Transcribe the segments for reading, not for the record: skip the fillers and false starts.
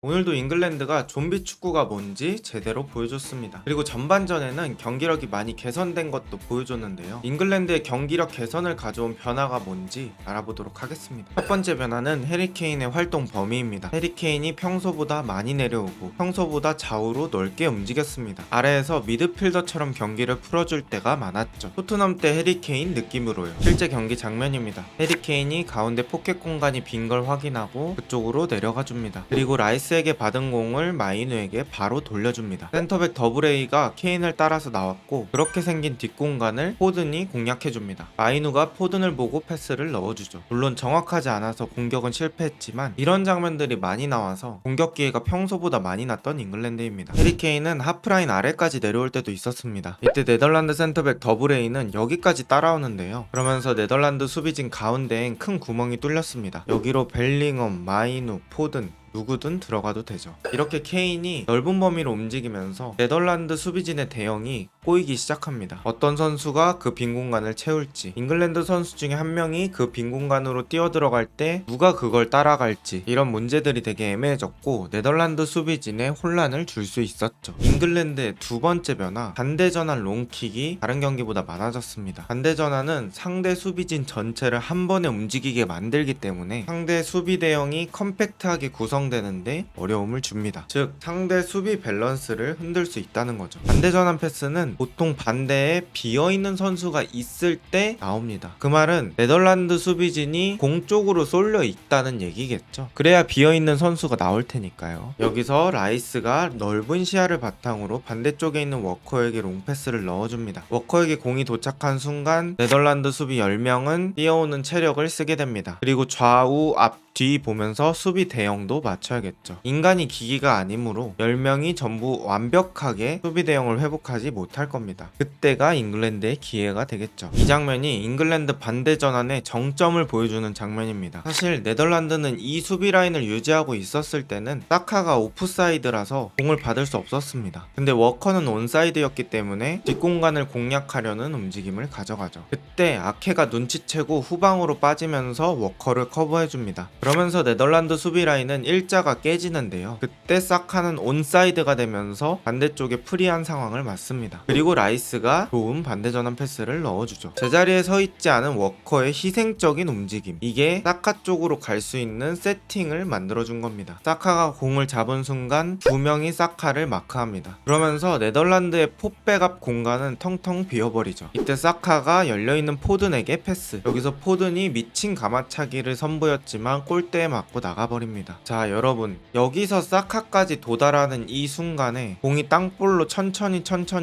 오늘도 잉글랜드가 좀비 축구가 뭔지 제대로 보여줬습니다. 그리고 전반전에는 경기력이 많이 개선된 것도 보여줬는데요. 잉글랜드의 경기력 개선을 가져온 변화가 뭔지 알아보도록 하겠습니다. 첫 번째 변화는 해리케인의 활동 범위입니다. 해리케인이 평소보다 많이 내려오고 평소보다 좌우로 넓게 움직였습니다. 아래에서 미드필더처럼 경기를 풀어줄 때가 많았죠. 토트넘 때 해리케인 느낌으로요. 실제 경기 장면입니다. 해리케인이 가운데 포켓 공간이 빈 걸 확인하고 그쪽으로 내려가 줍니다. 그리고 라이스에게 받은 공을 마이누에게 바로 돌려줍니다. 센터백 더브레이가 케인을 따라서 나왔고 그렇게 생긴 뒷공간을 포든이 공략해줍니다. 마이누가 포든을 보고 패스를 넣어주죠. 물론 정확하지 않아서 공격은 실패했지만 이런 장면들이 많이 나와서 공격 기회가 평소보다 많이 났던 잉글랜드입니다. 해리케인은 하프라인 아래까지 내려올 때도 있었습니다. 이때 네덜란드 센터백 더브레이는 여기까지 따라오는데요. 그러면서 네덜란드 수비진 가운데엔 큰 구멍이 뚫렸습니다. 여기로 벨링엄, 마이누, 포든 누구든 들어가도 되죠. 이렇게 케인이 넓은 범위로 움직이면서 네덜란드 수비진의 대형이 꼬이기 시작합니다. 어떤 선수가 그 빈 공간을 채울지, 잉글랜드 선수 중에 한 명이 그 빈 공간으로 뛰어들어갈 때 누가 그걸 따라갈지, 이런 문제들이 되게 애매해졌고 네덜란드 수비진에 혼란을 줄 수 있었죠. 잉글랜드의 두 번째 변화, 반대 전환 롱킥이 다른 경기보다 많아졌습니다. 반대 전환은 상대 수비진 전체를 한 번에 움직이게 만들기 때문에 상대 수비 대형이 컴팩트하게 구성되는데 어려움을 줍니다. 즉 상대 수비 밸런스를 흔들 수 있다는 거죠. 반대 전환 패스는 보통 반대에 비어있는 선수가 있을 때 나옵니다. 그 말은 네덜란드 수비진이 공 쪽으로 쏠려 있다는 얘기겠죠. 그래야 비어있는 선수가 나올 테니까요. 여기서 라이스가 넓은 시야를 바탕으로 반대쪽에 있는 워커에게 롱패스를 넣어줍니다. 워커에게 공이 도착한 순간 네덜란드 수비 10명은 뛰어오는 체력을 쓰게 됩니다. 그리고 좌우 앞 뒤 보면서 수비 대형도 맞춰야겠죠. 인간이 기기가 아니므로 10명이 전부 완벽하게 수비 대형을 회복하지 못할 겁니다. 그때가 잉글랜드의 기회가 되겠죠. 이 장면이 잉글랜드 반대 전환의 정점을 보여주는 장면입니다. 사실 네덜란드는 이 수비 라인을 유지하고 있었을 때는 사카가 오프사이드라서 공을 받을 수 없었습니다. 근데 워커는 온사이드였기 때문에 뒷공간을 공략하려는 움직임을 가져가죠. 그때 아케가 눈치채고 후방으로 빠지면서 워커를 커버해줍니다. 그러면서 네덜란드 수비 라인은 일자가 깨지는데요. 그때 사카는 온사이드가 되면서 반대쪽에 프리한 상황을 맞습니다. 그리고 라이스가 좋은 반대 전환 패스를 넣어주죠. 제자리에 서 있지 않은 워커의 희생적인 움직임, 이게 사카 쪽으로 갈 수 있는 세팅을 만들어준 겁니다. 사카가 공을 잡은 순간 두 명이 사카를 마크합니다. 그러면서 네덜란드의 포백 앞 공간은 텅텅 비어버리죠. 이때 사카가 열려있는 포든에게 패스, 여기서 포든이 미친 가마차기를 선보였지만 골대에 맞고 나가버립니다. 자 여러분, 여기서 사카까지 도달하는 이 순간에 공이 땅볼로 천천히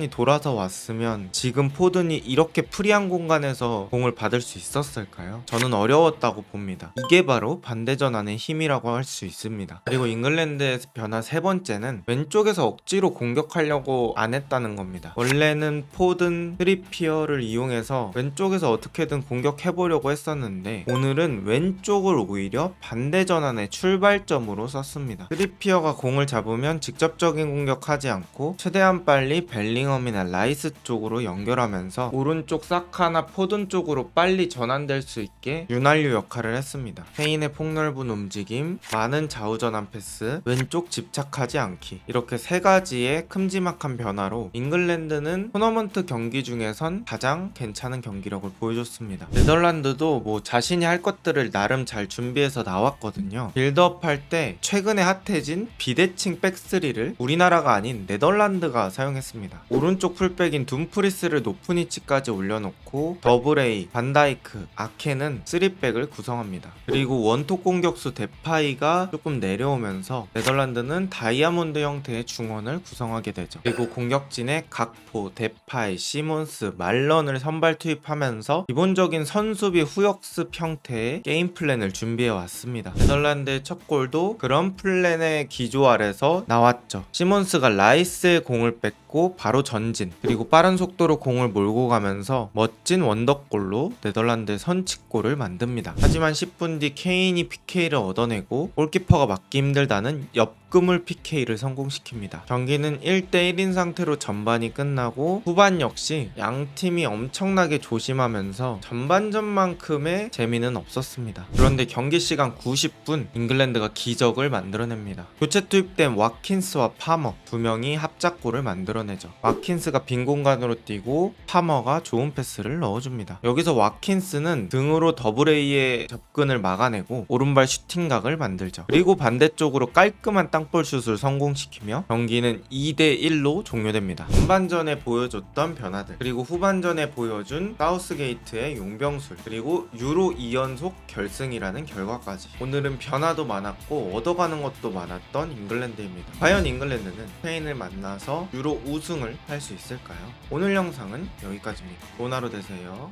돌아서 왔으면 지금 포든이 이렇게 프리한 공간에서 공을 받을 수 있었을까요? 저는 어려웠다고 봅니다. 이게 바로 반대 전환의 힘이라고 할 수 있습니다. 그리고 잉글랜드의 변화 세 번째는 왼쪽에서 억지로 공격하려고 안 했다는 겁니다. 원래는 포든, 트리피어를 이용해서 왼쪽에서 어떻게든 공격해보려고 했었는데 오늘은 왼쪽을 오히려 반대 전환의 출발점으로 썼습니다. 트리피어가 공을 잡으면 직접적인 공격하지 않고 최대한 빨리 벨링엄이나 라이스 쪽으로 연결하면서 오른쪽 사카나 포든 쪽으로 빨리 전환될 수 있게 윤활유 역할을 했습니다. 케인의 폭넓은 움직임, 많은 좌우 전환 패스, 왼쪽 집착하지 않기, 이렇게 세 가지의 큼지막한 변화로 잉글랜드는 토너먼트 경기 중에선 가장 괜찮은 경기력을 보여줬습니다. 네덜란드도 뭐 자신이 할 것들을 나름 잘 준비해서 나왔거든요. 빌드업 할 때 최근에 핫해진 비대칭 백스리를 우리나라가 아닌 네덜란드가 사용했습니다. 오른쪽 풀백인 둠프리스를 높은 위치까지 올려놓고 더브레이, 반다이크, 아케는 3백을 구성합니다. 그리고 원톱 공격수 데파이가 조금 내려오면서 네덜란드는 다이아몬드 형태의 중원을 구성하게 되죠. 그리고 공격진에 각포, 데파이, 시몬스, 말런을 선발 투입하면서 기본적인 선수비 후역습 형태의 게임 플랜을 준비해 왔습니다. 네덜란드의 첫 골도 그런 플랜의 기조 아래서 나왔죠. 시몬스가 라이스의 공을 뺏고 바로 전진, 그리고 빠른 속도로 공을 몰고 가면서 멋진 원더골로 네덜란드의 선취골을 만듭니다. 하지만 10분 뒤 케인이 PK를 얻어내고 골키퍼가 막기 힘들다는 역금을 PK를 성공시킵니다. 경기는 1대1인 상태로 전반이 끝나고 후반 역시 양팀이 엄청나게 조심하면서 전반전만큼의 재미는 없었습니다. 그런데 경기 시간 시간 90분 잉글랜드가 기적을 만들어냅니다. 교체 투입된 와킨스와 파머 두 명이 합작골을 만들어내죠. 와킨스가 빈 공간으로 뛰고 파머가 좋은 패스를 넣어줍니다. 여기서 와킨스는 등으로 더블 A의 접근을 막아내고 오른발 슈팅각을 만들죠. 그리고 반대쪽으로 깔끔한 땅볼 슛을 성공시키며 경기는 2대1로 종료됩니다. 전반전에 보여줬던 변화들, 그리고 후반전에 보여준 사우스게이트의 용병술, 그리고 유로 2연속 결승이라는 결과까지. 오늘은 변화도 많았고 얻어가는 것도 많았던 잉글랜드입니다. 과연 잉글랜드는 스페인을 만나서 유로 우승을 할 수 있을까요? 오늘 영상은 여기까지입니다. 좋은 하루 되세요.